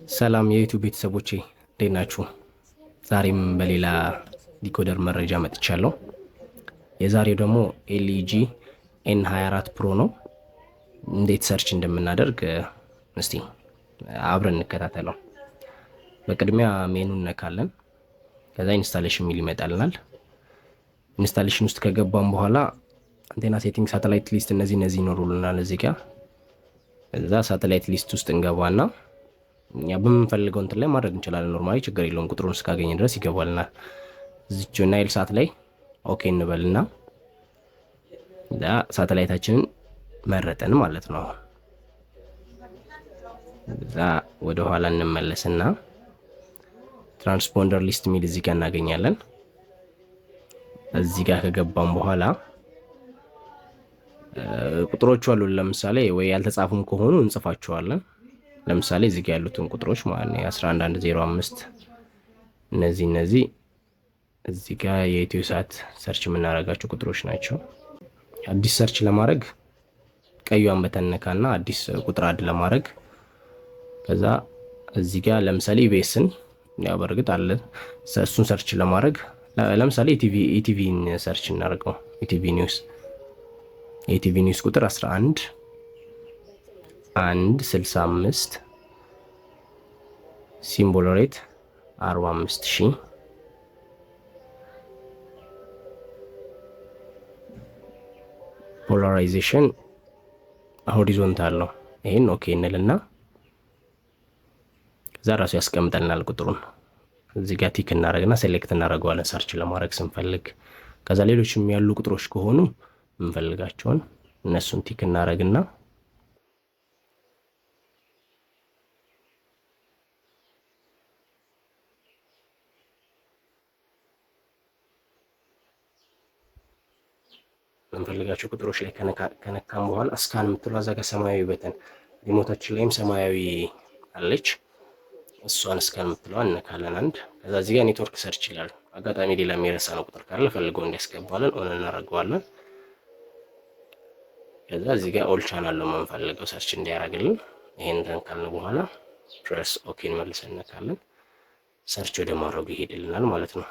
ሰላም የዩቲዩብ ቤተሰቦቼ እንዴት ናችሁ? ዛሬም በሌላ ዲኮደር መረጃ መጥቻለሁ። የዛሬው ደግሞ ኤልጂ ኤን24 ፕሮ ነው። እንዴት ሰርች እንደምናደርግ እስቲ አብረን እንከታተለው። በቅድሚያ ሜኑን ነካለን። ከዛ ኢንስታሌሽን ሚል ይመጣልናል። ኢንስታሌሽን ውስጥ ከገባን በኋላ አንቴና ሴቲንግ፣ ሳተላይት ሊስት እነዚህ ይኖሩልናል እዚህ ጋር። ከዛ ሳተላይት ሊስት ውስጥ እንገባና እኛ በምንፈልገው እንትን ላይ ማድረግ እንችላለን። ኖርማሊ ችግር የለውም። ቁጥሩን እስካገኘ ድረስ ይገባልናል። እዚች ናይል ሳት ላይ ኦኬ እንበልና ሳተላይታችንን መረጠን ማለት ነው። እዛ ወደ ኋላ እንመለስና ትራንስፖንደር ሊስት ሚል እዚህ ጋር እናገኛለን። እዚህ ጋር ከገባን በኋላ ቁጥሮቹ አሉ። ለምሳሌ ወይ ያልተጻፉም ከሆኑ እንጽፋቸዋለን። ለምሳሌ እዚህ ጋር ያሉትን ቁጥሮች ማለት ነው 11105 እነዚህ እዚህ ጋር የኢትዮ ሳት ሰርች የምናደርጋቸው ቁጥሮች ናቸው። አዲስ ሰርች ለማድረግ ቀዩን በተነካና አዲስ ቁጥር አድ ለማድረግ ከዛ እዚህ ጋር ለምሳሌ ኢቢኤስን ያው በርግጥ አለ እሱን ሰርች ለማድረግ ለምሳሌ ኢቲቪን ሰርች እናደርገው። ኢቲቪ ኒውስ ቁጥር 11165 ሲምቦል ሬት 45000 ፖላራይዜሽን ሆሪዞንታል ነው። ይሄን ኦኬ እንልና ከዛ ራሱ ያስቀምጠልናል ቁጥሩን። እዚህ ጋር ቲክ እናደርግና ሴሌክት እናደርገዋለን ሰርች ለማድረግ ስንፈልግ። ከዛ ሌሎችም ያሉ ቁጥሮች ከሆኑ እንፈልጋቸውን እነሱን ቲክ እናደርግና እንፈልጋቸው ቁጥሮች ላይ ከነካም በኋላ እስካን የምትለው እዛ ጋር ሰማያዊ በተን ሪሞታችን ላይም ሰማያዊ አለች። እሷን እስካን የምትለው እነካለን አንድ። ከዛ እዚህ ጋር ኔትወርክ ሰርች ይላል። አጋጣሚ ሌላ የሚረሳ ነው ቁጥር ካለ ፈልገው እንዲያስገባለን ኦን እናደርገዋለን። ከዛ እዚህ ጋር ኦል ቻናል ነው የምንፈልገው ሰርች እንዲያደርግልን። ይሄን ካልን በኋላ ፕሬስ ኦኬ መልሰን እነካለን። ሰርች ወደ ማድረጉ ይሄድልናል ማለት ነው።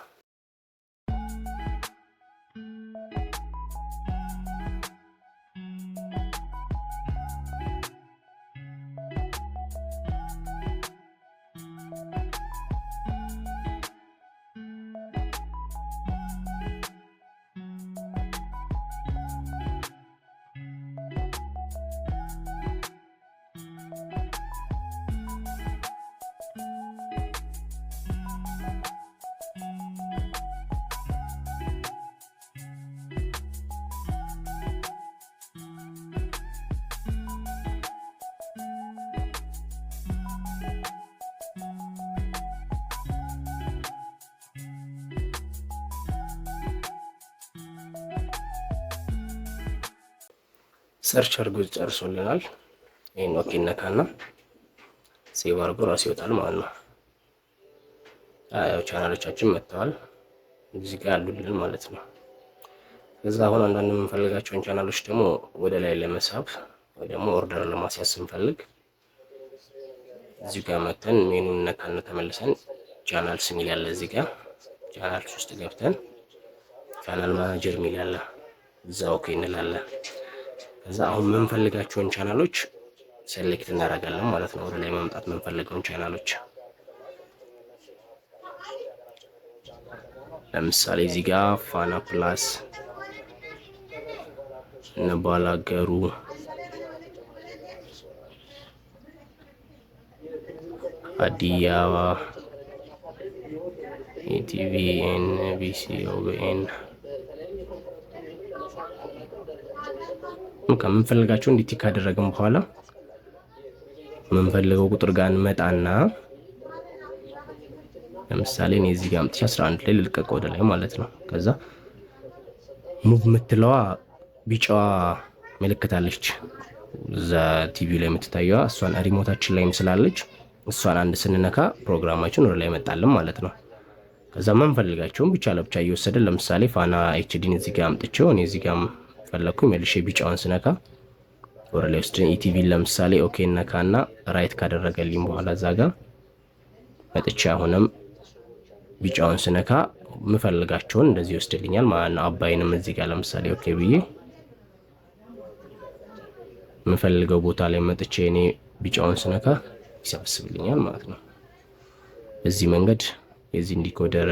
ሰርች አድርጎ ጨርሶልናል። ይሄን ኦኬ ነካና ሴቭ አድርጎ ራሱ ይወጣል ማለት ነው። ያው ቻናሎቻችን መጥተዋል እዚህ ጋር አሉልን ማለት ነው። ከዛ አሁን አንዳንድ የምንፈልጋቸውን ቻናሎች ደግሞ ወደ ላይ ለመሳብ ወይ ደግሞ ኦርደር ለማስያዝ ስንፈልግ እዚህ ጋር መተን ሜኑን ነካና ተመልሰን ቻናልስ ሚል ያለ እዚህ ጋር ቻናልስ ውስጥ ገብተን ቻናል ማናጀር ሚል ያለ እዛ ኦኬ እንላለን። ከዛ አሁን የምንፈልጋቸውን ቻናሎች ሴሌክት እናደርጋለን ማለት ነው። ወደ ላይ ማምጣት የምንፈልገውን ቻናሎች ለምሳሌ እዚህ ጋር ፋና ፕላስ፣ ባላገሩ፣ አዲያባ፣ ኢቲቪ፣ ኤንቢሲ፣ ኦቢኤን ከምንፈልጋቸው እንዲህ ካደረግን በኋላ የምንፈልገው ቁጥር ጋር እንመጣና ለምሳሌ እኔ እዚህ ጋር አምጥቼ 11 ላይ ልልቀቀው ወደ ላይ ማለት ነው። ከዛ ሙቭ የምትለዋ ቢጫዋ ምልክት አለች እዛ ቲቪ ላይ የምትታየዋ፣ እሷን ሪሞታችን ላይም ስላለች እሷን አንድ ስንነካ ፕሮግራማችን ወደ ላይ መጣልን ማለት ነው። ከዛ የምንፈልጋቸውን ብቻ ለብቻ እየወሰደን ለምሳሌ ፋና ኤችዲን እዚህ ጋር አምጥቼው እኔ እዚህ ጋር ፈለኩ መልሼ ቢጫውን ስነካ ወደ ላይ ወስደን ኢቲቪ ለምሳሌ ኦኬ ነካና ራይት ካደረገልኝ በኋላ እዛ ጋር መጥቼ አሁንም ቢጫውን ስነካ ምፈልጋቸውን እንደዚህ ይወስድልኛል ማለት ነው። አባይንም እዚህ ጋር ለምሳሌ ኦኬ ብዬ ምፈልገው ቦታ ላይ መጥቼ እኔ ቢጫውን ስነካ ይሰበስብልኛል ማለት ነው። በዚህ መንገድ የዚህን ዲኮደር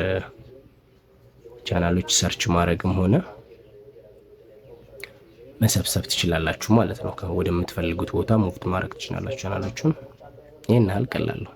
ቻናሎች ሰርች ማድረግም ሆነ መሰብሰብ ትችላላችሁ ማለት ነው። ወደምትፈልጉት ቦታ ሙቭ ማድረግ ትችላላችሁ ቻናላችሁን። ይሄን ያህል ቀላል ነው።